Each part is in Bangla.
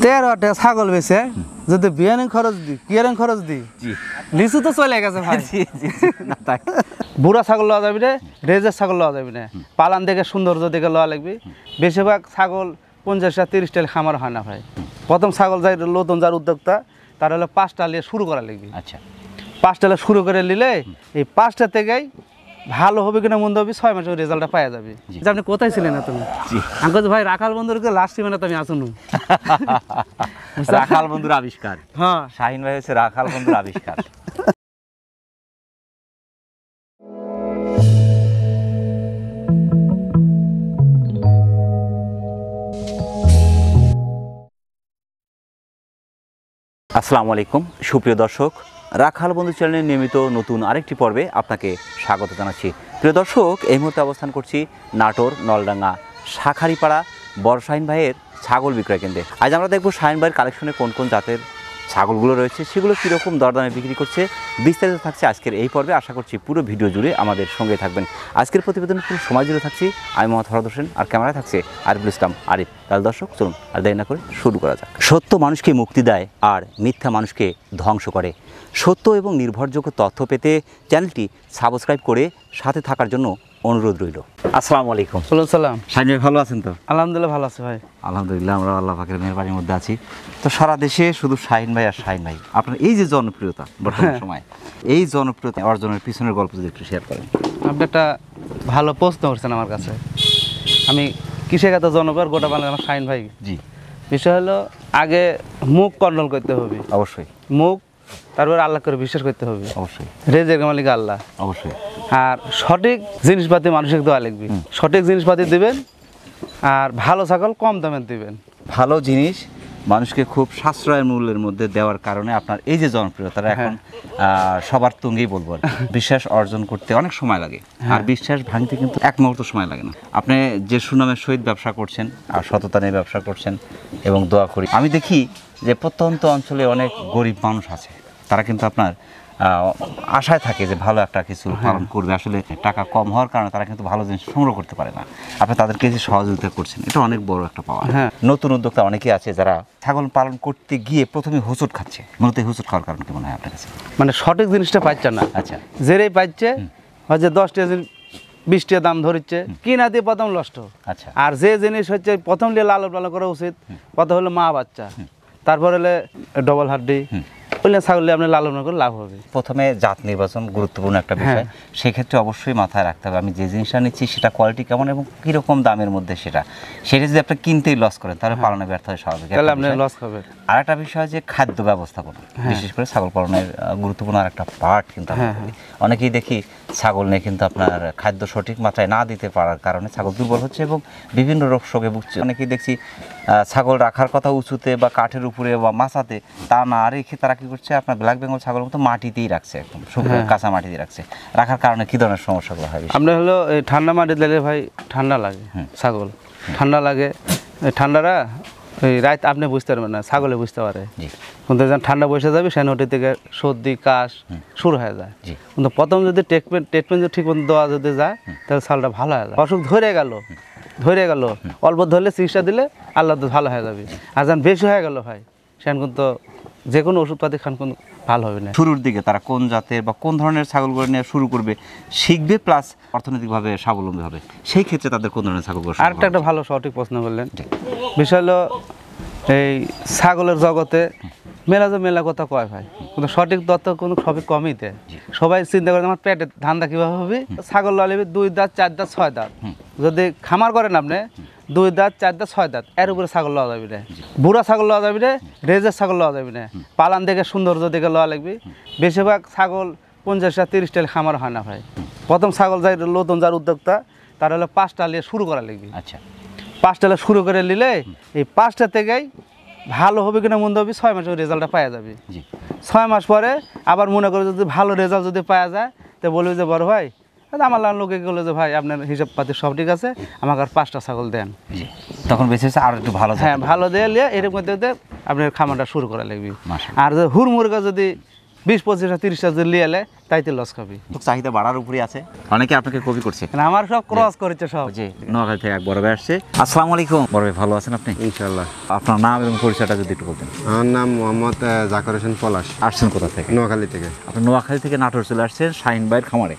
13টা ছাগল বেছে যদি বিয়ারিং খরচ দি কিয়ারিং খরচ দি লিচু তো চলে গেছে ভাই। বুড়া ছাগল লওয়া যাবে না, রেজের ছাগল লওয়া যাবে না, পালান দেখে সৌন্দর্য দেখে লওয়া লাগবে। বেশিরভাগ ছাগল 50টা 30টা খামার হয় না ভাই। প্রথম ছাগল যাই নতুন যার উদ্যোক্তা তার হলো 5টা নিয়ে শুরু করা লাগবে। আচ্ছা 5টা শুরু করে নিলে এই 5টা থেকেই ভালো হবে কিনা মন্দ হবে 6 মাসের রেজাল্টটা পাওয়া যাবে। যে আপনি কোথায় ছিলেন না তুমি? আঙ্কজ ভাই রাখাল বন্ধুরকে লাস্ট মানে তুমি আসুন। রাখাল বন্ধুর আবিষ্কার। হ্যাঁ শাহিন ভাই হচ্ছে রাখাল বন্ধুর আবিষ্কার। আসসালামু আলাইকুম সুপ্রিয় দর্শক, রাখাল বন্ধু চ্যানেলের নিয়মিত নতুন আরেকটি পর্বে আপনাকে স্বাগত জানাচ্ছি। প্রিয় দর্শক, এই মুহূর্তে অবস্থান করছি নাটোর নলডাঙ্গা শাখারিপাড়া বড় শাহিন ভাইয়ের ছাগল বিক্রয় কেন্দ্রে। আজ আমরা দেখব শাহিন ভাইয়ের কালেকশনে কোন কোন জাতের ছাগলগুলো রয়েছে, সেগুলো কীরকম দরদামে বিক্রি করছে, বিস্তারিত থাকছে আজকের এই পর্বে। আশা করছি পুরো ভিডিও জুড়ে আমাদের সঙ্গে থাকবেন। আজকের প্রতিবেদন পুরো সময় জুড়ে থাকছি আমি মোহাম্মদ ফরহাদ হোসেন, আর ক্যামেরায় থাকছে আরিফুল ইসলাম আরিফ। তাহলে দর্শক চলুন আর দেরি না করে শুরু করা যাক। সত্য মানুষকে মুক্তি দেয় আর মিথ্যা মানুষকে ধ্বংস করে। সত্য এবং নির্ভরযোগ্য তথ্য পেতে চ্যানেলটি সাবস্ক্রাইব করে সাথে থাকার জন্য অনুরোধ রইল। আসসালামু আলাইকুম। সালাম। শাহিন ভাই ভালো আছেন তো? আলহামদুলিল্লাহ ভালো আছে ভাই। আলহামদুলিল্লাহ, আমরা আল্লাহ পাকের মেহরবানির মধ্যে আছি। তো সারা দেশে শুধু শাহিন ভাই আর শাহিন ভাই, আপনার এই যে জনপ্রিয়তা বর্তমান সময়, এই জনপ্রিয়তা অর্জনের পিছনের গল্প যদি একটু শেয়ার করেন। আপনি একটা ভালো প্রশ্ন করছেন আমার কাছে। আমি কৃষিখাত জনপ্রিয় গোটা বাংলা আমার শাহিন ভাই। জি। বিষয় হলো আগে মুখ কন্ট্রোল করতে হবে। অবশ্যই। মুখ, তারপর আল্লাহ করে বিশ্বাস করতে হবে। অবশ্যই। রেজের মালিক আল্লাহ। অবশ্যই। আর সঠিক জিনিসপাতি মানুষকে দেওয়া লাগবে। সঠিক জিনিসপাতি দিবেন আর ভালো ছাগল কম দামে দিবেন। ভালো জিনিস মানুষকে খুব সাশ্রয়ের মূল্যের মধ্যে দেওয়ার কারণে আপনার এই যে জনপ্রিয়তা এখন সবার তুঙ্গেই বলবো আর কি। বিশ্বাস অর্জন করতে অনেক সময় লাগে, আর বিশ্বাস ভাঙতে কিন্তু এক মুহূর্ত সময় লাগে না। আপনি যে সুনামের সহিত ব্যবসা করছেন আর সততা নিয়ে ব্যবসা করছেন, এবং দোয়া করি আমি দেখি যে প্রত্যন্ত অঞ্চলে অনেক গরিব মানুষ আছে, তারা কিন্তু আপনার আশায় থাকে যে ভালো একটা কিছু পালন করবে। আসলে টাকা কম হওয়ার কারণে তারা কিন্তু ভালো জিনিস সংগ্রহ করতে পারে না। আপনি তাদেরকে যে সহযোগিতা করছেন, এটা অনেক বড় একটা পাওয়া। নতুন উদ্যোক্তা অনেকেই আছে যারা ছাগল পালন করতে গিয়ে প্রথমে হোঁচট খাচ্ছে। মূলত হোঁচট খাওয়ার কারণ কি মনে হয় আপনার কাছে? মানে সঠিক জিনিসটা পাচ্ছে না। আচ্ছা। যেটাই পাচ্ছে হচ্ছে 10টা 20টা দাম ধরছে, কিনা দিয়ে প্রথম নষ্ট। আচ্ছা। আর যে জিনিস হচ্ছে প্রথম দিয়ে লালন পালন করা উচিত, প্রথম হলো মা বাচ্চা, তারপর হলে ডবল হাড্ডি, ওইলে ছাগল আপনি লালন করে লাভ হবে। প্রথমে জাত নির্বাচন গুরুত্বপূর্ণ একটা বিষয়। সেক্ষেত্রে অবশ্যই মাথায় রাখতে হবে আমি যে জিনিসটা নিচ্ছি সেটা কোয়ালিটি কেমন এবং কীরকম দামের মধ্যে সেটা যদি আপনি কিনতেই লস করেন তাহলে পালনে ব্যর্থ হয় স্বাভাবিক। তাহলে আপনি লস হবে। আর একটা বিষয় যে খাদ্য ব্যবস্থাপনা, বিশেষ করে ছাগল পালনের গুরুত্বপূর্ণ আর একটা পার্ট কিন্তু। অনেকেই দেখি ছাগল নিয়ে কিন্তু আপনার খাদ্য সঠিক মাত্রায় না দিতে পারার কারণে ছাগল দুর্বল হচ্ছে এবং বিভিন্ন রোগ শোকে ভুগছে। অনেকেই দেখছি ছাগল রাখার কথা উঁচুতে বা কাঠের উপরে বা মাচাতে, তা না রেখে তারা কি করছে আপনার ব্ল্যাক বেঙ্গল ছাগলের মতো মাটিতেই রাখছে, একদম শুকনো কাঁচা মাটিতে রাখছে। রাখার কারণে কি ধরনের সমস্যাগুলো হয়? আপনার হলো এই ঠান্ডা মাটি দিলে ভাই ঠান্ডা লাগে, ছাগল ঠান্ডা লাগে। ঠান্ডাটা ওই রাত আপনি বুঝতে পারবেন না, ছাগলে বুঝতে পারে। কিন্তু যখন ঠান্ডা বসে যাবে সেন ওটি থেকে সর্দি কাশ শুরু হয়ে যায়। কিন্তু প্রথম যদি ট্রিটমেন্ট যদি ঠিক মতো দেওয়া যদি যায় তাহলে ছাগলটা ভালো হয়ে যায়। অসুখ ধরে গেল অল্প ধরলে চিকিৎসা দিলে আল্লাহ তো ভালো হয়ে যাবে। আর যখন বেশি হয়ে গেল ভাই সেন কিন্তু যে কোনো ওষুধপাতি খান কিন্তু ভালো হবে না। শুরুর দিকে তারা কোন জাতের বা কোন ধরনের ছাগলগুলো নিয়ে শুরু করবে শিখবে, প্লাস অর্থনৈতিকভাবে স্বাবলম্বী হবে, সেই ক্ষেত্রে তাদের কোন ধরনের ছাগলগুলো? আর একটা ভালো সঠিক প্রশ্ন বললেন। বিষয় হলো এই ছাগলের জগতে মেলা কথা কয় ভাই, কিন্তু সঠিক তথ্য কোনো সবই কমই দেয়। সবাই চিন্তা করে আমার পেটে ধান্দা কীভাবে হবে। ছাগল লালিবে 2 দাঁত 4 দাঁত 6 দাঁত, যদি খামার করেন আপনি 2 দাঁত 4 দাঁত 6 দাঁত, এর উপরে ছাগল লওয়া যাবে না। বুড়া ছাগল লওয়া যাবে না, রেজের ছাগল লওয়া যাবে না, পালান দেখে সৌন্দর্য দেখে লওয়া লাগবে। বেশিরভাগ ছাগল 50টা 30টা খামার হয় না ভাই। প্রথম ছাগল যাই নতুন যার উদ্যোক্তা তার হলো 5টা নিয়ে শুরু করা লাগবে। আচ্ছা। 5টা শুরু করে নিলে এই 5টা থেকেই ভালো হবে কিনা মন্দ হবে 6 মাসের রেজাল্টটা পাওয়া যাবে। 6 মাস পরে আবার মনে করে যদি ভালো রেজাল্ট যদি পাওয়া যায় তো বলবে যে বড় ভাই আমার লোকে বলে যে ভাই আপনার হিসাব পাতি সব ঠিক আছে, আমাকে আর 5টা ছাগল দেন। তখন বেশি আর একটু ভালো, ভালো দিয়ে এর মধ্যে আপনার খামারটা শুরু করা লাগবে। আর যে হুড়মুড়গা যদি 20-25 30 যদি লিয়ে এলে তাইতে লস খাবি। চাহিদা বাড়ার উপরে আছে, অনেকে আপনাকে কপি করছে। আমার সব ক্রস করেছে সব। যে নোয়াখালী থেকে এক বড় ভাই আসছে। আসসালামু আলাইকুম বড় ভাই, ভালো আছেন আপনি? ইনশাআল্লাহ। আপনার নাম এবং পরিচয়টা যদি একটু বলতেন। আমার নাম মোহাম্মদ জাকির হোসেন পলাশ, আসছেন কোথা থেকে? নোয়াখালী থেকে। আপনি নোয়াখালী থেকে নাটোর চলে আসছেন শাহিন ভাইয়ের খামারে।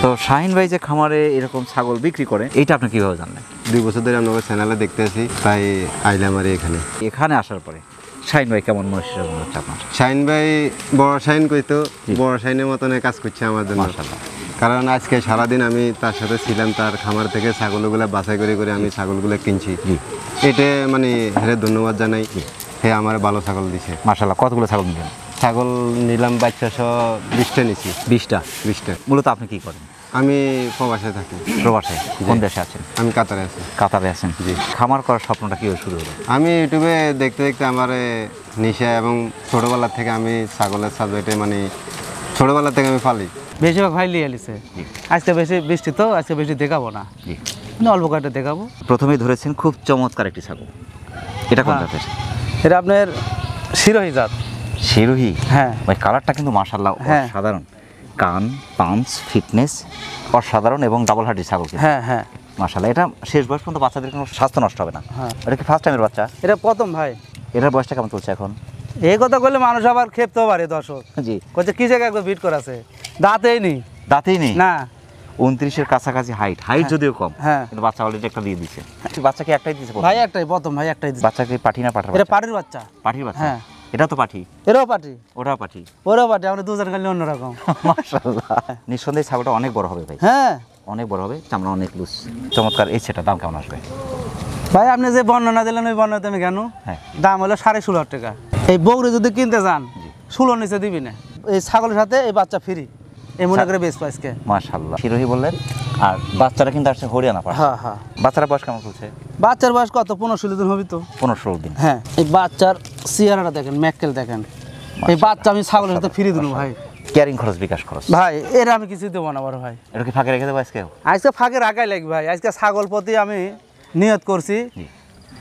তো শাহিন ভাই যে খামারে এরকম ছাগল বিক্রি করে, এইটা আপনি কিভাবে জানলেন? 2 বছর ধরে আপনাদের চ্যানেলে দেখতেছি, তাই আইলাম আর এখানে। এখানে আসার পরে শাহিন ভাই কেমন মনুষ্য মনে হচ্ছে আপনার? শাহিন ভাই বড় শাহিন কইতো, বড় শাহিনের মতন কাজ করছে আমার জন্য। মাশাআল্লাহ। কারণ আজকে সারাদিন আমি তার সাথে ছিলাম, তার খামার থেকে ছাগলগুলো বাছাই করে করে আমি ছাগলগুলো কিনছি। এটা মানে হেরে ধন্যবাদ জানাই, হে আমার ভালো ছাগল দিছে। মাশাআল্লাহ। কতগুলো ছাগল নিলেন? ছাগল নিলাম 20টা নিছি। 20টা। 20টা। মূলত আপনি কি করেন? আমি প্রবাসে থাকি। প্রবাসে? কোন দেশে আছেন? আমি কাতারে আছি। কাতারে আছেন? জি। খামার করার স্বপ্নটা কীভাবে শুরু হলো? আমি ইউটিউবে দেখতে দেখতে আমার নেশা, এবং ছোটোবেলা থেকে আমি ছাগলের সাবজেক্টে মানে ছোটোবেলা থেকে আমি পালি। বেশিরভাগ ভাই লিয়ে এলিছে। আজকে বেশি বৃষ্টি তো, আজকে বেশি দেখাবো না, জি। অল্প কয়েকটা দেখাবো। প্রথমেই ধরেছেন খুব চমৎকার একটি ছাগল। এটা কোন হ্যাঁ। জাতের? এটা আপনার শিরোহী জাত। শিরোহী? হ্যাঁ। ভাই কালারটা কিন্তু মাশাআল্লাহ হ্যাঁ। অসাধারণ। কান, পাঞ্চ, ফিটনেস অসাধারণ এবং ডাবল হার্ডি ছাগল কিন্তু। হ্যাঁ হ্যাঁ মাশাআল্লাহ। এটা শেষ বয়স পর্যন্ত বাচ্চাদের কোনো স্বাস্থ্য নষ্ট হবে না। হ্যাঁ। এটা কি ফার্স্ট টাইমের বাচ্চা? এটা প্রথম ভাই। এটার বয়সটা কেমন চলছে এখন? এই কথা বললে মানুষ আবার খেপতেও পারে, দর্শক জি। বলছে কি জায়গায় একবার ভিট করাছে, দাঁতেই নেই। দাঁতেই নেই? না। 29-এর কাছাকাছি হাইট যদিও কম, হ্যাঁ। কিন্তু বাচ্চা অলরেডি একটা দিয়ে দিচ্ছে। বাচ্চাকে একটাই দিচ্ছে ভাই একটাই প্রথম, ভাই একটাই দিছে। বাচ্চাকে পাঠি না পাঠার? এটা পাটির বাচ্চা। পাঠির বাচ্চা? হ্যাঁ। এটা তো পাঠি, এরাও পাটি, ওটাও পাঠি। ওরাও পাটি, আমরা দুজন খালি অন্যরকম। মাশাআল্লাহ। নিঃসন্দেহে ছাগলটা অনেক বড় হবে ভাই, হ্যাঁ অনেক বড় হবে, চামড়া অনেক লুজ। চমৎকার। এই সেটা দাম কেমন আসবে? ভাই আপনি যে বর্ণনা দিলেন ওই বর্ণনাতে আমি কেন, হ্যাঁ। দাম হলো 16.5 টাকা। এই বগরি যদি কিনতে যান 16 নিচে দিবি না। এই ছাগলের সাথে এই বাচ্চা ফ্রি, এই মনে করে বেশ পাইছে। মাশাআল্লাহ। শিরোহী বললেন, আর বাচ্চাটা কিন্তু আসছে হরিয়ানা পাঠা। হ্যাঁ হ্যাঁ। বাচ্চারা বয়স কেমন চলছে? বাচ্চার বয়স কত, 15-16 দিন হবে তো। 15-16 দিন। হ্যাঁ। এই বাচ্চার চেহারাটা দেখেন, ম্যাক্কেল দেখেন। এই বাচ্চা আমি ছাগলের সাথে ফ্রি দিলাম ভাই। ক্যারিং খরচ, বিকাশ খরচ ভাই এরা আমি কিছু দেবো না বড় ভাই। এটা কি ফাঁকে রেখে দেবো আজকে? আজকে ফাঁকে রাখাই লাগবে ভাই। আজকে ছাগল প্রতি আমি নিয়ত করছি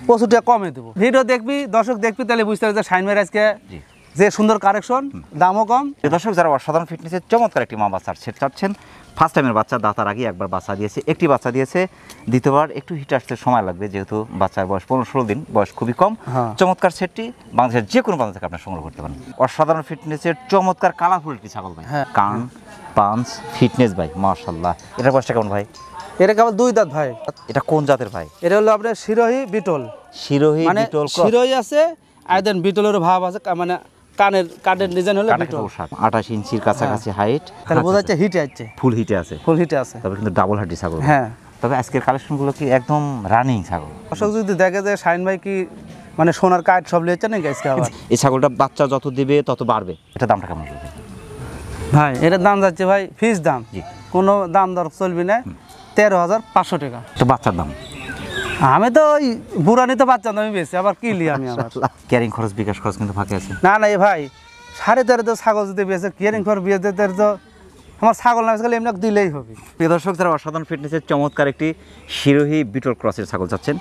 25 টাকা কমে দেবো। ভিডিও দেখবি, দর্শক দেখবি, তাহলে বুঝতে পারবে যে শাহিন ভাইয়ের আজকে জি। যে সুন্দর কারেকশন, দামও কম। প্রিয় দর্শক, যারা অসাধারণ ফিটনেসের চমৎকার একটি মা বাচ্চার সেট চাচ্ছেন, ফার্স্ট টাইমের বাচ্চা, দাতার আগে একবার বাচ্চা দিয়েছে, একটি বাচ্চা দিয়েছে, দ্বিতীয়বার একটু হিট আসতে সময় লাগবে, যেহেতু বাচ্চার বয়স 15-16 দিন, বয়স খুবই কম। হ্যাঁ। চমৎকার সেটটি বাংলাদেশের যে কোনো প্রান্ত থেকে আপনার সংগ্রহ করতে পারেন। অসাধারণ ফিটনেসের চমৎকার কালারফুল একটি ছাগল ভাই। হ্যাঁ। কান, পাঞ্চ, ফিটনেস ভাই মাশাআল্লাহ। এটার বয়সটা কেমন ভাই? এটা কেবল 2 দাঁত ভাই। এটা কোন জাতের ভাই? এটা হলো আপনার শিরোহী বিটল। শিরোহী মানে বিটল ক্রস। শিরোহী আছে আর দেন বিটলের ভাব আছে, মানে কানের ডিজাইন হলো কাটা বিটল। পোশাক, 28 ইঞ্চির কাছাকাছি হাইট। তাহলে বোঝা যাচ্ছে হিটে আছে, ফুল হিটে আছে, ফুল হিটে আছে। তবে কিন্তু ডাবল হার্ডি ছাগল। হ্যাঁ। তবে আজকের কালেকশনগুলো কি একদম রানিং ছাগল? দর্শক যদি দেখে যে শাহিন ভাই কি মানে সোনার কাঠ সব লিয়েছে নাকি আজকে আবার। এই ছাগলটা বাচ্চা যত দিবে তত বাড়বে। এটা দামটা কেমন চলবে ভাই এটার দাম যাচ্ছে ভাই ফিক্স দাম, জি। কোনো দাম দর চলবি না, 13,500 টাকা। তো বাচ্চার দাম? আমি তো ওই বুড়ানি তো বাচ্চা দামই বেশি, আবার কি লি আমি আবার। ক্যারিং খরচ, বিকাশ খরচ কিন্তু ফাঁকে আছে। না না এ ভাই 13.5 তো ছাগল যদি বেঁচে কিয়ারিং ফর বিয়ে দিতে তো আমার ছাগল না বেঁচে এমনি দিলেই হবে। প্রিয় দর্শক, যারা অসাধারণ ফিটনেসের চমৎকার একটি শিরোহী বিটল ক্রসের ছাগল চাচ্ছেন,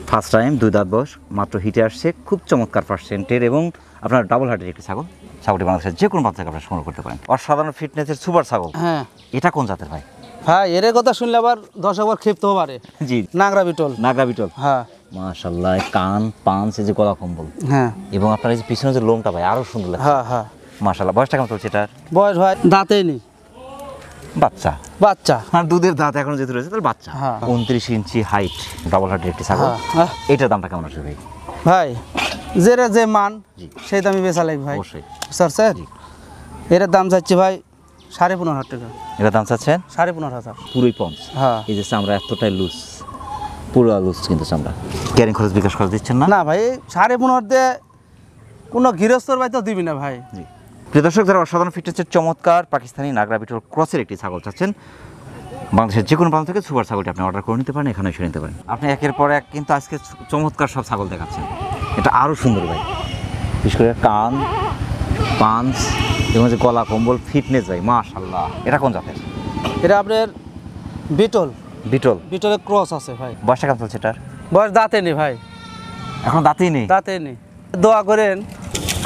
ফার্স্ট টাইম, 2 দাঁত বয়স, মাত্র হিটে আসছে, খুব চমৎকার পার্সেন্টের এবং আপনার ডাবল হার্টের একটি ছাগল। ছাগলটি বাংলাদেশের যে কোনো প্রান্ত থেকে আপনারা সংগ্রহ করতে পারেন। অসাধারণ ফিটনেসের সুপার ছাগল। হ্যাঁ এটা কোন জাতের ভাই? ভাই এর কথা শুনলে আবার 10 বার ক্ষিপ্তও পারে। জি। নাগরা বিটল। নাগরা বিটল। হ্যাঁ মাশাআল্লাহ। কান, পাঞ্চ, এই যে গলা কম্বল, হ্যাঁ এবং আপনার এই যে পিছনে যে লোমটা ভাই আরো সুন্দর লাগছে। হ্যাঁ হ্যাঁ। মাশাআল্লাহ। বয়সটা কেমন চলছে এটার? বয়স ভাই দাঁতেই নেই, বাচ্চা। বাচ্চা। আর দুধের দাঁত এখন যেহেতু রয়েছে তাহলে বাচ্চা। হ্যাঁ। 29 ইঞ্চি হাইট, ডাবল হার্টের একটি ছাগল। হ্যাঁ। এটার দামটা কেমন আসবে ভাই? ভাই যে মান জি। সেই দামই বেচা লাগবে ভাই। অবশ্যই। স্যার এটার দাম যাচ্ছে ভাই 15,500 টাকা। এটার দাম চাচ্ছেন 15,500। পুরোই পঞ্চ। হ্যাঁ। এই যে চামড়া এতটাই লুজ, পুরো লুজ কিন্তু চামড়া। ক্যারিং খরচ, বিকাশ খরচ দিচ্ছেন না? না ভাই 15,500 দিয়ে কোনো গৃহস্থর ভাই তো দিবি না ভাই। জি। প্রিয় দর্শক, যারা অসাধারণ ফিটনেসের চমৎকার পাকিস্তানি নাগরা বিটল ক্রসের একটি ছাগল চাচ্ছেন, বাংলাদেশের যে কোনো প্রান্ত থেকে সুপার ছাগলটি আপনি অর্ডার করে নিতে পারেন, এখানে এসে নিতে পারেন। আপনি একের পর এক কিন্তু আজকে চমৎকার সব ছাগল দেখাচ্ছেন, এটা আরও সুন্দর ভাই। বিশেষ করে কান, পাঞ্চ এবং যে গলা কম্বল, ফিটনেস ভাই মাশাআল্লাহ। এটা কোন জাতের? এটা আপনার বিটল। বিটল। বিটলের ক্রস আছে ভাই। বয়সটা কেমন চলছে এটার? বয়স দাঁতে নেই ভাই, এখন দাঁতেই নেই। দাঁতে নেই। দোয়া করেন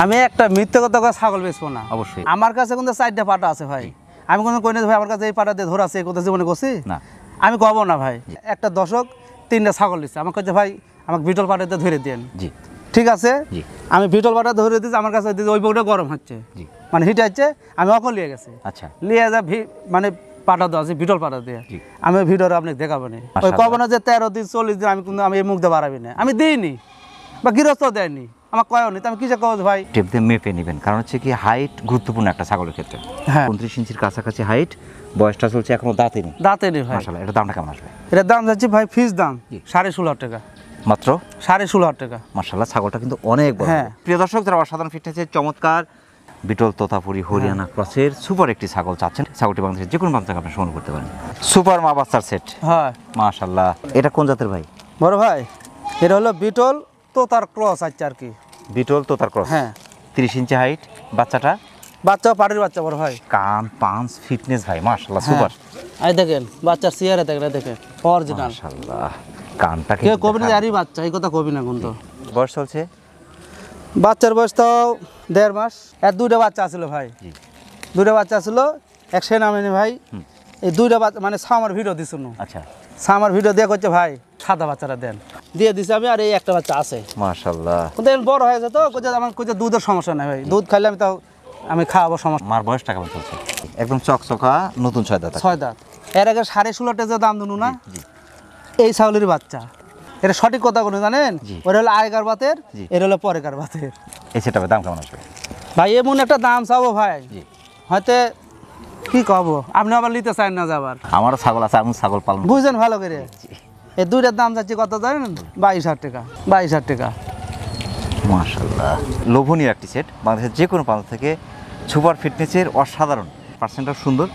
আমি একটা মিথ্যে কথা করে ছাগল বেচবো না অবশ্যই। আমার কাছে কিন্তু 4টা পাটা আছে ভাই, আমি কোনো কই না ভাই আমার কাছে এই পাটা দিয়ে ধরে আছে এই কথা জীবনে করছি না। আমি কব না ভাই। একটা দর্শক 3টা ছাগল দিচ্ছে, আমাকে কাছে ভাই আমাকে বিটল পাটাতে ধরে দেন, জি ঠিক আছে জি আমি বিটল পাটা ধরে দিচ্ছি, আমার কাছে ওই বউটা গরম হচ্ছে জি মানে হিট হচ্ছে, আমি অকল নিয়ে গেছি, আচ্ছা নিয়ে যা মানে পাটা দেওয়া আছে বিটল পাটা দিয়ে, জি। আমি ওই ভিডিওটা আপনাকে দেখাবো না, ওই মাশাআল্লাহ। কব না যে 13 দিন 40 দিন আমি কিন্তু আমি এই মুখ দিয়ে বাড়াবি না, আমি দিইনি বা গৃহস্থ দেয়নি, আমার কয়ও নি, তো আমি কিসে কব ভাই। টেপ দিয়ে মেপে নেবেন, কারণ হচ্ছে কি হাইট গুরুত্বপূর্ণ একটা ছাগলের ক্ষেত্রে। হ্যাঁ 29 ইঞ্চির কাছাকাছি হাইট, বয়সটা চলছে এখনো দাঁতে নেই। দাঁতে নেই ভাই। মাশাআল্লাহ, এটা দামটা কেমন আসবে? এটার দাম যাচ্ছে ভাই ফিস দাম জি। 16.5 টাকা, মাত্র 16.5 টাকা। মাশাআল্লাহ, ছাগলটা কিন্তু অনেক বড়। হ্যাঁ। প্রিয় দর্শক, যারা অসাধারণ ফিটনেসের চমৎকার বিটল তোতাপুরি হরিয়ানা ক্রসের সুপার একটি ছাগল চাচ্ছেন, ছাগলটি বাংলাদেশের যে কোনো প্রান্ত থেকে আপনি সংগ্রহ করতে পারেন। সুপার মা বাচ্চার সেট, হয় মাশাআল্লাহ। এটা কোন জাতের ভাই? বড় ভাই এটা হলো বিটল তো তার ক্রস আছে আর কি। বিটল তোতার ক্রস, হ্যাঁ 30 ইঞ্চি হাইট, বাচ্চাটা বাচ্চা পাড়ির বাচ্চা বড় ভাই। কান পাঁচ ফিটনেস ভাই, মাশাআল্লাহ হ্যাঁ। সুপার। এই দেখেন বাচ্চার চেয়ারে দেখেন, এই দেখেন অরিজিনাল, মাশাআল্লাহ, কানটা কে কবি না আরই বাচ্চা, এই কথা কবি না কিন্তু। বয়স চলছে বাচ্চার বয়স তো 1.5 মাস। এর 2টা বাচ্চা আছিল ভাই, জি 2টা বাচ্চা ছিল, এক সেনামেনি ভাই এই 2টা বাচ্চা মানে সামার ভিডিও দিছিল, আচ্ছা সামার ভিডিও দিয়ে করছে ভাই সাদা বাচ্চাটা দেন, দিয়ে দিছি আমি, আর এই একটা বাচ্চা আছে মাশাআল্লাহ। কিন্তু এখন বড় হয়েছে তো কোচে, আমার কোচে দুধের সমস্যা নাই ভাই, দুধ খাইলে আমি তাও আমি খাওয়াবো সমস্যা। মার বয়সটা কেমন চলছে? একদম চকচকা নতুন 6 দাঁত। 6 দাঁত। এর আগে 16.5 টাকা দাম দুনু না জি এই ছাগলের বাচ্চা, এটা সঠিক কথা কোনো জানেন, জি। ওটা হলো আগেকার বাতের, জি। এটা হলো পরেকার বাতের। এই সেটার দাম কেমন আসবে? ভাই এমন একটা দাম চাবো ভাই, জি হয়তো কি কব, আপনি আবার নিতে চান না যাবার, আমারও ছাগল আছে, আমি ছাগল পালন করি। বুঝছেন ভালো করে। এই 2টার দাম যাচ্ছে কত জানেন? 22,000 টাকা, 22,000 টাকা। মাশাআল্লাহ, লোভনীয় একটি সেট, বাংলাদেশের যে কোনো প্রান্ত থেকে সুপার ফিটনেসের অসাধারণ পার্সেন্টটা সুন্দর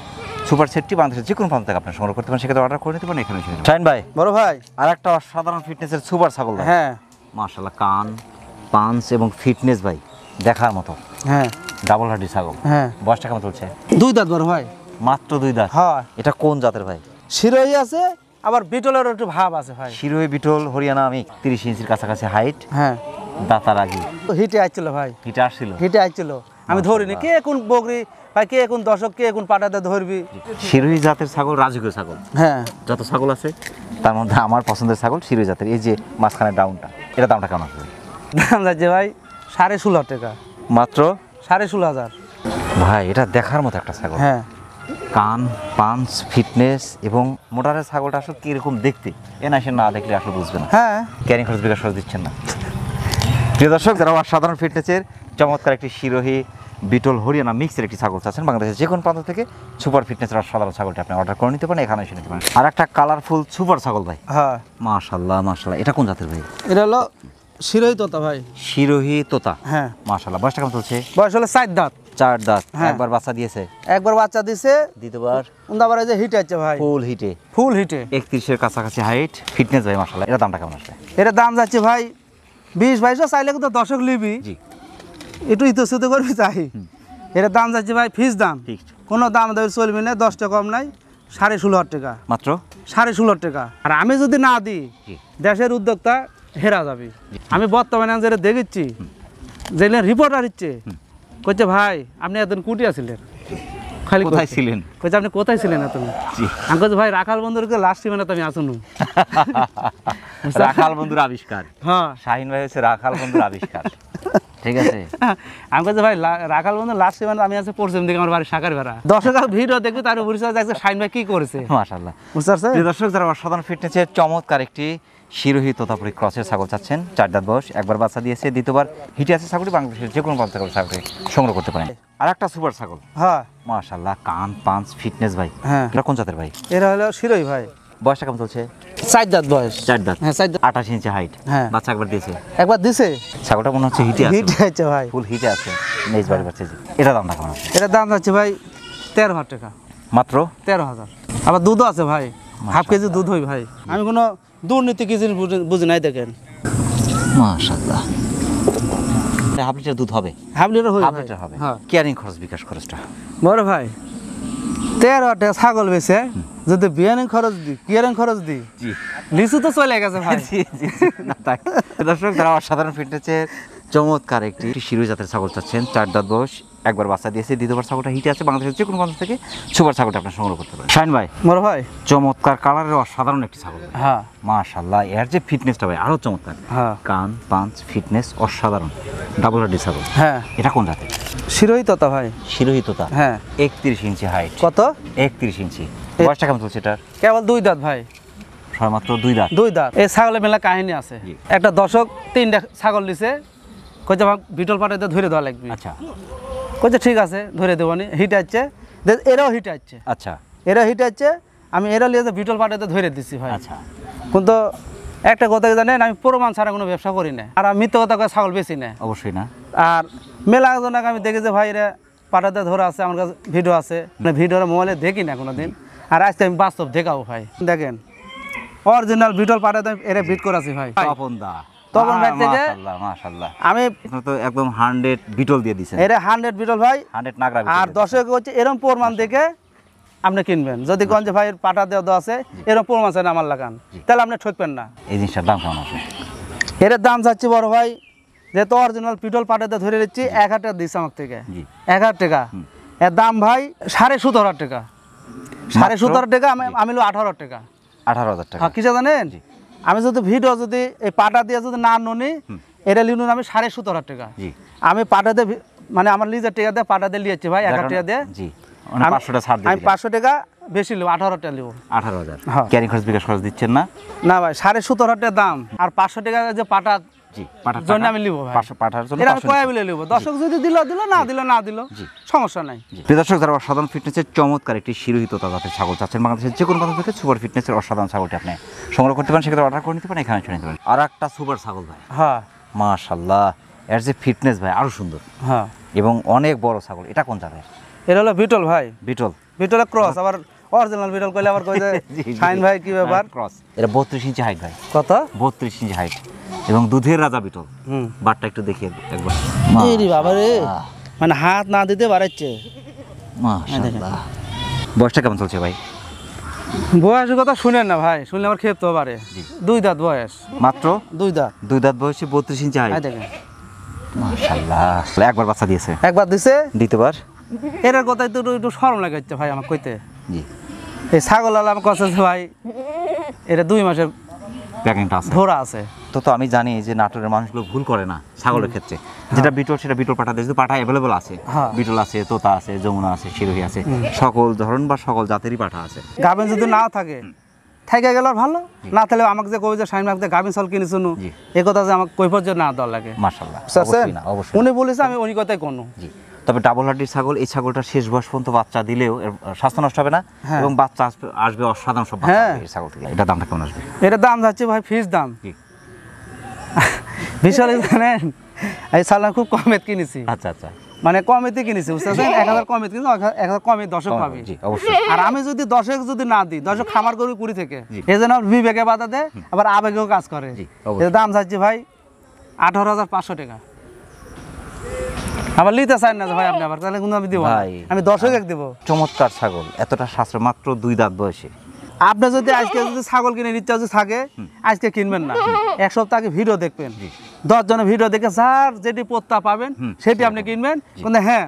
সুপার সেটটি বাংলাদেশের যে কোনো প্রান্ত থেকে আপনি সংগ্রহ করতে পারেন, সেক্ষেত্রে অর্ডার করে নিতে পারেন এখানে এসে। শাহিন ভাই, বড় ভাই আর একটা অসাধারণ ফিটনেসের সুপার ছাগল ভাই। হ্যাঁ মাশাআল্লাহ, কান পাঞ্চ এবং ফিটনেস ভাই দেখার মতো, হ্যাঁ ডাবল হার্ডি ছাগল। হ্যাঁ বয়সটা কেমন চলছে? 2 দাঁত বড় ভাই। মাত্র 2 দাঁত। হ্যাঁ এটা কোন জাতের ভাই? শিরোই আছে, আবার বিটলের একটু ভাব আছে ভাই। শিরোই বিটল হরিয়ানা, আমি 30 ইঞ্চির কাছাকাছি হাইট, হ্যাঁ দাতার আগে হিটে আসছিল ভাই, হিটে আসছিল। হিটে আসছিল, আমি ধরিনি, কে কোন বকরি ভাই, কে কোন দর্শক, কে কোন পাটাতে ধরবি। শিরোই জাতের ছাগল, রাজকীয় ছাগল, হ্যাঁ যত ছাগল আছে তার মধ্যে আমার পছন্দের ছাগল শিরোই জাতের। এই যে মাঝখানে ডাউনটা, এটা দামটা কেমন আসবে? দাম যাচ্ছে ভাই 16.5 টাকা, মাত্র 16.5 ভাই, এটা দেখার মতো একটা ছাগল। হ্যাঁ কান পাঞ্চ ফিটনেস এবং মোটারের ছাগলটা আসলে কিরকম দেখতে, এসে না দেখলে আসলে বুঝবে না। হ্যাঁ ক্যারিং খরচ বিকাশ খরচ দিচ্ছেন না। প্রিয় দর্শক, যারা সাধারণ ফিটনেসের চমৎকার একটি শিরোহী বিটল হরিয়ানা মিক্সের একটি ছাগল চাচ্ছেন, বাংলাদেশের যে কোনো প্রান্ত থেকে সুপার ফিটনেসের সাধারণ ছাগলটা আপনি অর্ডার করে নিতে পারেন, এখানে এসে নিতে পারেন। আর একটা কালারফুল সুপার ছাগল ভাই, হ্যাঁ মাশাআল্লাহ মাশাআল্লাহ, এটা কোন জাতের ভাই? এটা হলো শিরোই তোতা ভাই। শিরোহী তোতা, হ্যাঁ মাশাআল্লাহ। বয়সটা কেমন চলছে? বয়স হলো 4 দাঁত। 4 দাঁত। হ্যাঁ। একবার বাচ্চা দিয়েছে, একবার বাচ্চা দিছে, দ্বিতীয়বার আবার এই যে হিট আছে ভাই, ফুল হিটে, ফুল হিটে। 31-এর কাছাকাছি হাইট, ফিটনেস ভাই, মাশাআল্লাহ। এটা দামটা কেমন আসবে? এটার দাম যাচ্ছে ভাই 20-22 চাইলে কিন্তু দর্শক লিবি, জি একটু ইতস্তুত করবি চাই। এটার দাম যাচ্ছে ভাই ফিস দাম, ফিক্সড কোনো দাম দাবি চলবে না, 10 টাকা কম নাই, 16.5 টাকা, মাত্র 16.5 টাকা। আর আমি যদি না দিই জি দেশের উদ্যোক্তা হেরা যাবে। আমি বর্তমানে যেটা দেখেছি, যেগুলো রিপোর্টার হচ্ছে, কইছে ভাই আপনি এতদিন কুটি আছিলেন, খালি কোথায় ছিলেন? কইছে আপনি কোথায় ছিলেন এতদিন? জি আমি কইছি ভাই রাখাল বন্ধুরকে লাস্ট মানে তুমি আসুন। রাখাল বন্ধুর আবিষ্কার, হ্যাঁ শাহিন ভাই হচ্ছে রাখাল বন্ধুর আবিষ্কার, ঠিক আছে। আমি কাছে ভাই রাখাল বন্ধু লাস্ট মানে আমি আছে পশ্চিম দিকে, আমার বাড়ি সাকার বেড়া, দর্শক ভিডিও দেখবে তার পরিচয় দেখছে শাহিন ভাই কি করেছে, মাশাআল্লাহ। বুঝতে পারছেন? প্রিয় দর্শক, যারা অসাধারণ ফিটনেসের চমৎকার একটি শিরোহী তোতাপুরি ক্রসের ছাগল চাচ্ছেন, 4 দাঁত বয়স, একবার বাচ্চা দিয়েছে, দ্বিতীয়বার হিটে আছে ছাগলটি, বাংলাদেশের যে কোনো প্রান্ত থেকে ছাগলটি সংগ্রহ করতে পারেন। আর একটা সুপার ছাগল, হ্যাঁ মাশাআল্লাহ, কান পাঞ্চ ফিটনেস ভাই। হ্যাঁ এটা কোন জাতের ভাই? এরা হলো শিরোই ভাই। বয়সটা কেমন চলছে? 4 দাঁত বয়স। 4 দাঁত। হ্যাঁ 4 দাঁত। 28 ইঞ্চি হাইট, হ্যাঁ বাচ্চা একবার দিয়েছে, একবার দিছে, ছাগলটা মনে হচ্ছে হিটে আছে, হিট আছে ভাই। ফুল হিটে আছে, নেক্সট বাড়ি বাচ্চা। এটা দামটা কেমন আছে? এটার দাম যাচ্ছে ভাই 13,000 টাকা, মাত্র 13,000। আবার দুধও আছে ভাই, হাফ কেজি দুধ হই ভাই। আমি কোনো দুর্নীতি কি জিনিস বুঝি নাই, দেখেন মাশাআল্লাহ। হাফ লিটার দুধ হবে, হাফ লিটার হই হাফ ভাই। লিটার হবে। হ্যাঁ কেয়ারিং খরচ বিকাশ খরচটা বড় ভাই 13,000 টাকা ছাগল বেচে যদি বিয়ারিং খরচ দিই, কিয়ারিং খরচ দিই, জি লিচু তো চলে গেছে ভাই। জি জি জি, না তাই। দর্শক, যারা অসাধারণ ফিটনেসের চমৎকার একটি শিরোহী জাতের ছাগল চাচ্ছেন, 4 দাঁত বয়স, একবার বাচ্চা দিয়েছে, দ্বিতীয়বার ছাগলটা হিটে আছে, বাংলাদেশের যে কোনো প্রান্ত থেকে সুপার ছাগলটা আপনার সংগ্রহ করতে পারেন। শাহিন ভাই, বড় ভাই। চমৎকার কালারের অসাধারণ একটি ছাগল, হ্যাঁ মাশাআল্লাহ। এর যে ফিটনেসটা ভাই আরো চমৎকার, হ্যাঁ কান পাঞ্চ ফিটনেস অসাধারণ, ডাবল হাড্ডি ছাগল। হ্যাঁ, এটা কোন জাতের? শিরোহী তোতা ভাই। শিরোহী তোতা, হ্যাঁ। 31 ইঞ্চি হাইট। কত? 31 ইঞ্চি। বয়সটা কেমন চলছে এটার? কেবল 2 দাঁত ভাই। সবেমাত্র 2 দাঁত। 2 দাঁত। এই ছাগলের মেলা কাহিনী আছে। জি। একটা দর্শক 3টা ছাগল নিছে, কইছে ভাগ বিটল পাটাতে ধরে দেওয়া লাগবে। আচ্ছা কইছে ঠিক আছে ধরে দেবনি, হিট আছে, এরাও হিট আছে, আচ্ছা এরা হিট আছে, আমি এরা লিয়ে বিটল পাটাতে ধরে দিছি ভাই। আচ্ছা। কিন্তু একটা কথা কি জানেন, আমি প্রমাণ ছাড়া কোনো ব্যবসা করি না, আর আমি মিথ্যা কথা কয়ে ছাগল বেশি না। অবশ্যই না। আর মেলা জনক আমি দেখি যে ভাই এরা পাটাতে ধরা আছে, আমার কাছে ভিডিও আছে, মানে ভিডিওর মোবাইলে দেখি না কোনোদিন, আর আজকে আমি বাস্তব দেখাবো ভাই। দেখেন অরিজিনাল বিটল পাটাতে এরা বিট করাছি ভাই। তপন দা, তপন ভাই থেকে মাশাআল্লাহ মাশাআল্লাহ। আমি আপনারা তো একদম 100 বিটল দিয়ে দিয়েছেন। এরা 100 বিটল ভাই, 100 নাগরা বিটল। আর দর্শক হচ্ছে এরকম প্রমাণ দেখে আপনি কিনবেন। যদি গঞ্জ ভাই পাটা দেওয়া আছে, এরকম প্রমাণ চান আমার লাগান, তাহলে আপনি ঠকবেন না। এই জিনিসটার দাম কেমন আছে? এর দাম চাচ্ছি বড় ভাই, যেহেতু অরিজিনাল পিটল পাটাতে ধরে দিচ্ছি, 1000 টাকা দিচ্ছে আমার থেকে। জি। 1000 টাকা। এর দাম ভাই 17,500 টাকা। 17,500 টাকা, আমি লো 18 টাকা। 18,000 টাকা। হ্যাঁ, কিছু জানেন, আমি যদি ভিডিও যদি এই পাটা দিয়ে যদি না ননি, এটা লিনুন আমি 17,500 টাকা। জি। আমি পাটাতে মানে আমার নিজের টাকা দিয়ে পাটা দিয়ে লিয়েছি ভাই, 1000 টাকা দিয়ে। জি। মানে 500 টাকা ছাড় আমি দিবেন। 500 টাকা বেশি লিব, 18 টাকা লিব। 18,000। হ্যাঁ। ক্যারিং খরচ বিকাশ খরচ দিচ্ছেন না? না ভাই, 17,500 টাকা দাম, আর 500 টাকা যে পাটা জি। পাঠার জন্য আমি লিব ভাই। 500 পাঠার জন্য এটা আমি 500 কয়া মিলে লিব, দর্শক যদি দিল দিল, না দিল না দিল, সমস্যা নাই। প্রিয় দর্শক, যারা অসাধারণ ফিটনেসের চমৎকার একটি শিরোহী তোতা জাতের ছাগল চাচ্ছেন, বাংলাদেশের যে কোনো প্রান্ত থেকে সুপার ফিটনেসের অসাধারণ ছাগলটি আপনি সংগ্রহ করতে পারেন, সেক্ষেত্রে অর্ডার করে নিতে পারেন, এখানে শুনে নিতে পারেন। আর একটা সুপার ছাগল ভাই, হ্যাঁ মাশাআল্লাহ, এর যে ফিটনেস ভাই আরো সুন্দর হ্যাঁ, এবং অনেক বড় ছাগল। এটা কোন জাতের? এটা হলো বিটল ভাই। বিটল। বিটলের ক্রস, আবার অরিজিনাল বিটল কইলে আবার কই যে শাইন ভাই কি ব্যাপার? ক্রস। এটা 32 ইঞ্চি হাইট ভাই। কত? 32 ইঞ্চি হাইট এবং দুধের রাজা বিটল। হুম। বাটটা একটু দেখিয়ে একবার। এই বাবা রে, মানে হাত না দিতে বাড়াচ্ছে। মাশাআল্লাহ। বয়সটা কেমন চলছে ভাই? বয়সের কথা শুনেন না ভাই, শুনলে আমার খেপতে পারে। 2 দাঁত বয়স মাত্র 2 দাঁত। 2 দাঁত বয়সে 32 ইঞ্চি হাইট। এই দেখেন মাশাআল্লাহ। একবার বাচ্চা দিয়েছে, একবার দিছে, দ্বিতীয়বার? এটার কথা একটু একটু শরম লাগাচ্ছে ভাই আমার কইতে। জি। এই ছাগল আলা আমার কাছে ভাই, এটা 2 মাসের প্যাকিংটা আছে। ধরা আছে। তো আমি জানি যে নাটোরের মানুষগুলো ভুল করে না ছাগলের ক্ষেত্রে, যেটা বিটল সেটা বিটল পাঠা দেয়, পাঠা অ্যাভেলেবল আছে। হ্যাঁ। বিটল আছে, তোতা আছে, যমুনা আছে, শিরোহী আছে, সকল ধরন বা সকল জাতেরই পাঠা আছে। গাভিন যদি না থাকে, থেকে গেল আর ভালো, না তাহলে আমাকে যে কই যে শাইন মাকে গাভিন চল কিনে শুনু, জি। এই কথা যে আমাকে কৈফত যে না দেওয়া লাগে। মাশাআল্লাহ। বুঝছেন? অবশ্যই না, অবশ্যই। উনি বলেছে, আমি উনি কথাই কোনো। জি। তবে ডাবল হাড্ডির ছাগল, এই ছাগলটা শেষ বয়স পর্যন্ত বাচ্চা দিলেও এর স্বাস্থ্য নষ্ট হবে না, হ্যাঁ। এবং বাচ্চা আসবে অসাধারণ সব বাচ্চা হ্যাঁ। আসবে এই ছাগল থেকে। এটা দামটা কেমন আসবে? এটার দাম যাচ্ছে ভাই ফিস দাম জি। বিশাল জানেন, এই সাল খুব কমেত কিনেছি, আচ্ছা আচ্ছা। মানে কমেতে কিনেছি, বুঝতেছেন? 1000 কমেত কিনেছি, 1000 কমে দর্শক পাবে। জি অবশ্যই। আর আমি যদি দর্শক যদি না দিই, দর্শক খামার গরু কুড়ি থেকে, এই জন্য বিবেকে বাধা দেয়, আবার আবেগেও কাজ করে। জি, অবশ্যই। এর দাম যাচ্ছে ভাই 18,500 টাকা। আবার নিতে চাই না যে ভাই আপনি, আবার তাহলে কিন্তু আমি দিব না, ভাই, আমি দর্শক এক দিব। চমৎকার ছাগল, এতটা সাশ্রয়, মাত্র 2 দাঁত বয়সে। আপনি যদি আজকে যদি ছাগল কিনে ইচ্ছা যদি থাকে, আজকে কিনবেন না, 1 সপ্তাহ আগে ভিডিও দেখবেন, 10 জনের ভিডিও দেখে যার যেটি প্রত্যাহ পাবেন সেটি আপনি কিনবেন, কিন্তু হ্যাঁ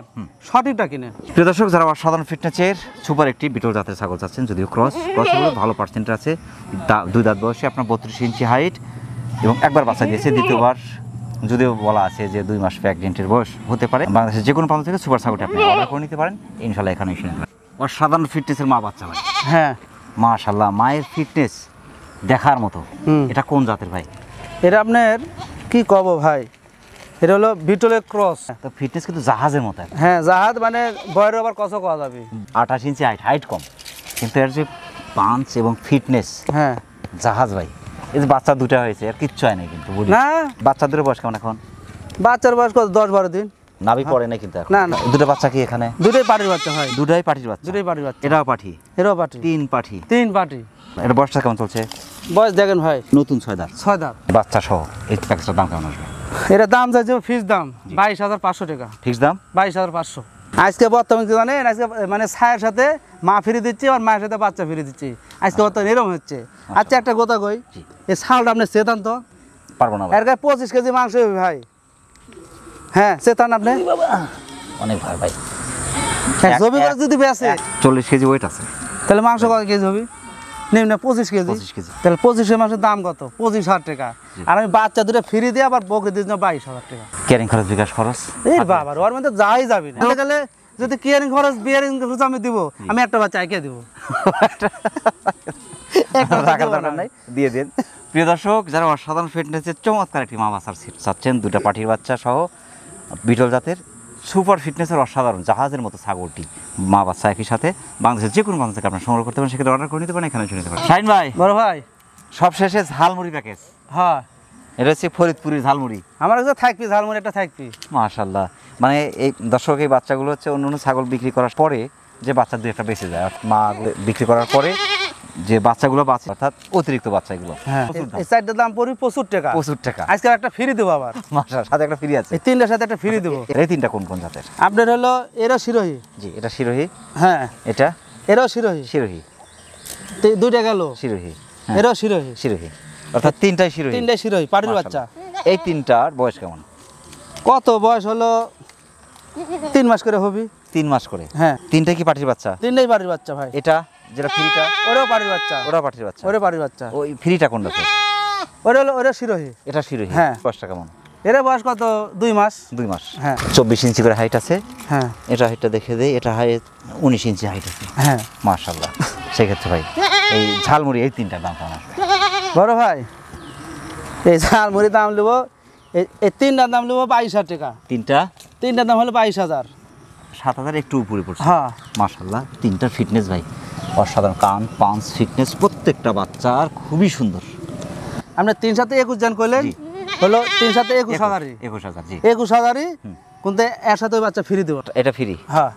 সঠিকটা কিনেন। প্রিয় দর্শক, যারা অসাধারণ ফিটনেসের সুপার একটি বিটল জাতের ছাগল চাচ্ছেন, যদিও ক্রসগুলো ভালো পার্সেন্ট আছে, 2 দাঁত বয়সে, আপনার 32 ইঞ্চি হাইট এবং একবার বাচ্চা দিয়েছে, দ্বিতীয়বার যদিও বলা আছে যে 2 মাস প্রেগনেন্টের বয়স হতে পারে। বাংলাদেশের যে কোনো প্রান্ত থেকে সুপার ছাগলটি আপনি অর্ডার করে নিতে পারেন, ইনশাল্লাহ এখানে এসে নিতে পারেন। অসাধারণ ফিটনেসের মা বাচ্চা ভাই, হ্যাঁ মাশাআল্লাহ, মায়ের ফিটনেস দেখার মতো। হুম। এটা কোন জাতের ভাই? এটা আপনার কি কব ভাই, এটা হলো বিটলের ক্রস। তো ফিটনেস কিন্তু জাহাজের মতো, হ্যাঁ জাহাজ, মানে বয়ের আবার কত কওয়া যাবে। 28 ইঞ্চি হাইট কম, কিন্তু এর যে পাঞ্চ এবং ফিটনেস, হ্যাঁ জাহাজ ভাই। এই যে বাচ্চা দুটা হয়েছে, আর কিচ্ছু হয় না কিন্তু, বুঝলি? না, বাচ্চা দুটো বয়স কেমন এখন? বাচ্চার বয়স কত, 10-12 দিন। নাভি পড়ে না কিন্তু এখন? না, না। দুটো বাচ্চা কি এখানে? দুটোই পাটির বাচ্চা ভাই, দুটাই পাঠির বাচ্চা? দুটোই পাটির বাচ্চা। এটাও পাঠি? এরও পাটি, 3 পাঠি। 3 পাটি। এটা বয়সটা কেমন চলছে? বয়স দেখেন ভাই, নতুন 6 দাঁত 6 দাঁত। বাচ্চা সহ এই প্যাকেজটার দাম কেমন আসবে? এটা দাম যাচ্ছে ফিস দাম 22,500 টাকা। ফিক্স দাম 22,500। আজকে বর্তমানে কি জানেন, আজকে মানে ছায়ের সাথে মা ফিরে দিচ্ছি, আর মায়ের সাথে বাচ্চা ফিরে দিচ্ছি, আজকে বর্তমানে এরকম হচ্ছে। আচ্ছা একটা কথা কই, এই ছালটা আপনি চেতান তো, পারবো না ভাই। এর গায়ে 25 কেজি মাংস হবে ভাই, হ্যাঁ চেতান আপনি অনেক ভার ভাই। জমি করে যদি বেঁচে 40 কেজি ওয়েট আছে। তাহলে মাংস কত কেজি হবে? নিম্ন 25 কেজি। 25 কেজি। তাহলে 25 মাংসের দাম কত? 25,000 টাকা। আর আমি বাচ্চা দুটো ফ্রি দিয়ে আবার বকরি দিয়ে 22,000 টাকা। ক্যারিং খরচ, বিকাশ খরচ। এই বাবা ওর মধ্যে যাই যাবি না। গেলে যদি কেয়ারিং খরচ বিয়ারিং খরচ আমি দিব, আমি একটা বাচ্চা একে দিব। রাখার দরকার নাই, দিয়ে দেন। প্রিয় দর্শক, যারা অসাধারণ ফিটনেসের চমৎকার একটি মা বাচ্চার সেট চাচ্ছেন, দুটা পাঠির বাচ্চা সহ বিটল জাতের সুপার ফিটনেসের অসাধারণ জাহাজের মতো ছাগলটি মা বাচ্চা একই সাথে বাংলাদেশের যে কোনো বাংলা থেকে আপনার সংগ্রহ করতে পারেন, সেক্ষেত্রে অর্ডার করে নিতে পারেন, এখানে শুনে নিতে পারেন। শাহিন ভাই, বড় ভাই, সবশেষে ঝালমুড়ি প্যাকেজ। হ্যাঁ এটা হচ্ছে ফরিদপুরের ঝালমুড়ি। আমার কাছে থাকবি ঝালমুড়ি একটা থাকবি। মাশাআল্লাহ। মানে এই দর্শক, এই বাচ্চাগুলো হচ্ছে অন্য অন্য ছাগল বিক্রি করার পরে যে বাচ্চা দুই একটা বেঁচে যায়, মা বিক্রি করার পরে যে বাচ্চাগুলো বাঁচে, অর্থাৎ অতিরিক্ত বাচ্চাগুলো। হ্যাঁ, এই চারটার দাম পড়বে 25 টাকা। 25 টাকা। আজকে একটা ফ্রি দেবো আবার। মাশাআল্লাহ, সাথে একটা ফ্রি আছে। এই তিনটার সাথে একটা ফ্রি দেবো। এই তিনটা কোন কোন জাতের? আপনার হলো এরও শিরোহী। জি, এটা শিরোহী। হ্যাঁ, এটা এরও শিরোহী। শিরোহী। দুইটা গেল শিরোহী। হ্যাঁ, এরও শিরোহী। শিরোহী, অর্থাৎ তিনটাই শিরোহী। তিনটাই শিরোহী, পাটির বাচ্চা। এই তিনটার বয়স কেমন? কত বয়স হলো? 3 মাস করে হবি। 3 মাস করে। হ্যাঁ, তিনটাই কি পাঠির বাচ্চা? তিনটাই পাটির বাচ্চা ভাই। এটা যেটা ফ্রিটা, ওরেও পাটির বাচ্চা। ওরা পাঠির বাচ্চা। ওরে পাটির বাচ্চা। ওই ফ্রিটা কোনটা? ওরে হলো ওরে শিরোহী। এটা শিরোহী। হ্যাঁ। বয়সটা কেমন? এর বয়স কত? 2 মাস। 2 মাস। হ্যাঁ। 24 ইঞ্চি করে হাইট আছে। হ্যাঁ এটা হাইটটা দেখে দেই, এটা হাইট 19 ইঞ্চি হাইট আছে। হ্যাঁ, মাশাআল্লাহ। সেক্ষেত্রে ভাই এই ঝালমুড়ি এই তিনটার দাম কেমন আসবে? বড় ভাই, এই ঝালমুড়ির দাম নেব, এই তিনটার দাম নেব 22,000 টাকা। তিনটার দাম হলো 22,000। 7,000 একটু উপরে পড়ছে। হ্যাঁ, মাশাআল্লাহ। তিনটার ফিটনেস ভাই অসাধারণ, কান পাঞ্চ ফিটনেস প্রত্যেকটা বাচ্চার খুবই সুন্দর। আপনি 3 সাথে 21 জন করলেন, জি। হলো 3 সাথে 21,000। 21,000। জি, 21,000 কিন্তু এর সাথে ওই বাচ্চা ফ্রি দেবো। এটা ফ্রি। হ্যাঁ,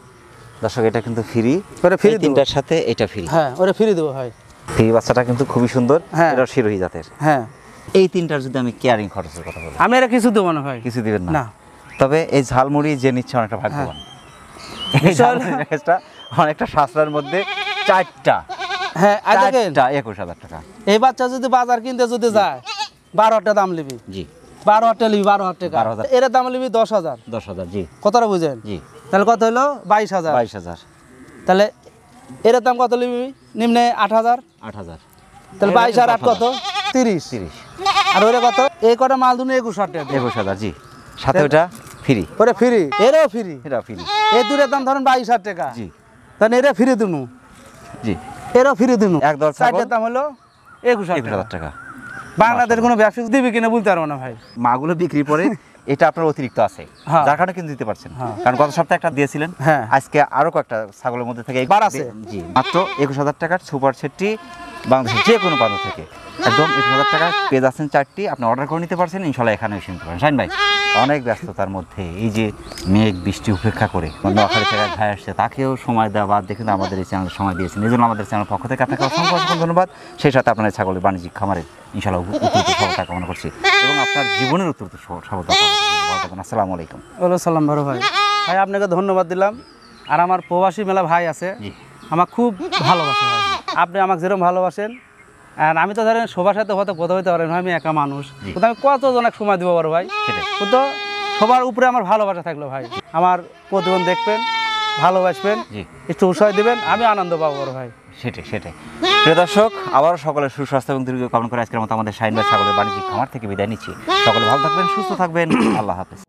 দর্শক, এটা কিন্তু ফ্রি। ওরে ফ্রি দেবো। তিনটার সাথে এটা ফ্রি। হ্যাঁ, ওরে ফ্রি দেবো ভাই। ফ্রি বাচ্চাটা কিন্তু খুবই সুন্দর। হ্যাঁ। এটা শিরোহী জাতের। হ্যাঁ, এই তিনটার যদি আমি কেয়ারিং খরচের কথা বলি, আমি এটা কিছু দেবো না ভাই। কিছু দিবেন না। না? তবে এই ঝালমুড়ি যে নিচ্ছে অনেকটা ভাগ্যবান। এই বিষয় হলো- ঝালমুড়ি প্যাকেজটা অনেকটা সাশ্রয়ের মধ্যে 4টা। হ্যাঁ, আর দেখেন 4টা 21,000 টাকা। এই বাচ্চা যদি বাজার কিনতে যদি যায় 12,000 দাম নিবি। জি, 12,000 নিবি, 12,000 টাকা। 12,000 এর দাম নিবি 10,000। 10,000। জি কতটা বুঝেন? জি, তাহলে কত হলো? 22,000। 22,000। তাহলে এর দাম কত নিবি? নিম্নে 8,000। 8,000। তাহলে 22 আর 8 কত? 30। 30। আর ওরে কত? এই কটা মাল দুনো 21,000 টাকা দিয়ে। 21,000। জি, সাথে ওটা ফ্রি। ওরে ফ্রি, এরও ফ্রি। এটা ফ্রি। এই দুটোর দাম ধরেন 22,000 টাকা। জি তাহলে এরা ফ্রি দিনু, জি, এরও ফ্রি দিনু। এক দল ছাগল চারটার দাম হলো 21,000 21,000 টাকা। বাংলাদেশের কোনো ব্যবসায়িক দিবি কিনা বলতে পারবো না ভাই। মাগুলো বিক্রি পরে এটা আপনার অতিরিক্ত আছে, হ্যাঁ। যার কারণে কিন্তু দিতে পারছেন। হ্যাঁ। কারণ গত সপ্তাহে একটা দিয়েছিলেন, হ্যাঁ। আজকে আরো কয়েকটা ছাগলের মধ্যে থেকে বাড়াছে। জি, মাত্র 21,000 টাকার সুপার সেটটি বাংলাদেশের যে কোনো প্রান্ত থেকে একদম 21,000 টাকা পেয়ে যাচ্ছেন 4টি। আপনি অর্ডার করে নিতে পারছেন, ইনশাল্লাহ এখানে এসে নিতে পারেন। শাহিন ভাই, অনেক ব্যস্ততার মধ্যে এই যে মেঘ বৃষ্টি উপেক্ষা করে নোয়াখালী থেকে ভাই আসছে, তাকেও সময় দেওয়া বাদ দেখে আমাদের এই চ্যানেলে সময় দিয়েছেন। এই জন্য আমাদের চ্যানেল পক্ষ থেকে আপনাকে অসংখ্য অসংখ্য ধন্যবাদ। সেই সাথে আপনার ছাগলের বাণিজ্যিক খামারে ইনশাল্লাহ উত্তর সফলতা কামনা করছি এবং আপনার জীবনের উত্তর সফলতা কামনা করছি। আসসালামু আলাইকুম। ওয়ালাইকুম সালাম বড় ভাই। ভাই আপনাকে ধন্যবাদ দিলাম। আর আমার প্রবাসী মেলা ভাই আছে, জি, আমার খুব ভালোবাসে ভাই। আপনি আমাকে যেরকম ভালোবাসেন, আর আমি তো ধরেন সবার সাথে হয়তো কথা বলতে পারেন, আমি একা মানুষ, কিন্তু আমি কতজন এক সময় দিব বড় ভাই। সেটাই। কিন্তু সবার উপরে আমার ভালোবাসা থাকলো ভাই। আমার প্রতিদিন দেখবেন, ভালোবাসবেন, জি, একটু উৎসাহ দিবেন, আমি আনন্দ পাবো বড় ভাই। সেটাই। প্রিয় দর্শক, আবারও সকলের সুস্বাস্থ্য এবং দীর্ঘ কামনা করে আজকের মতো আমাদের শাহিন ভাই ছাগলের বাণিজ্যিক খামার থেকে বিদায় নিচ্ছি। সকলে ভালো থাকবেন, সুস্থ থাকবেন। আল্লাহ হাফেজ।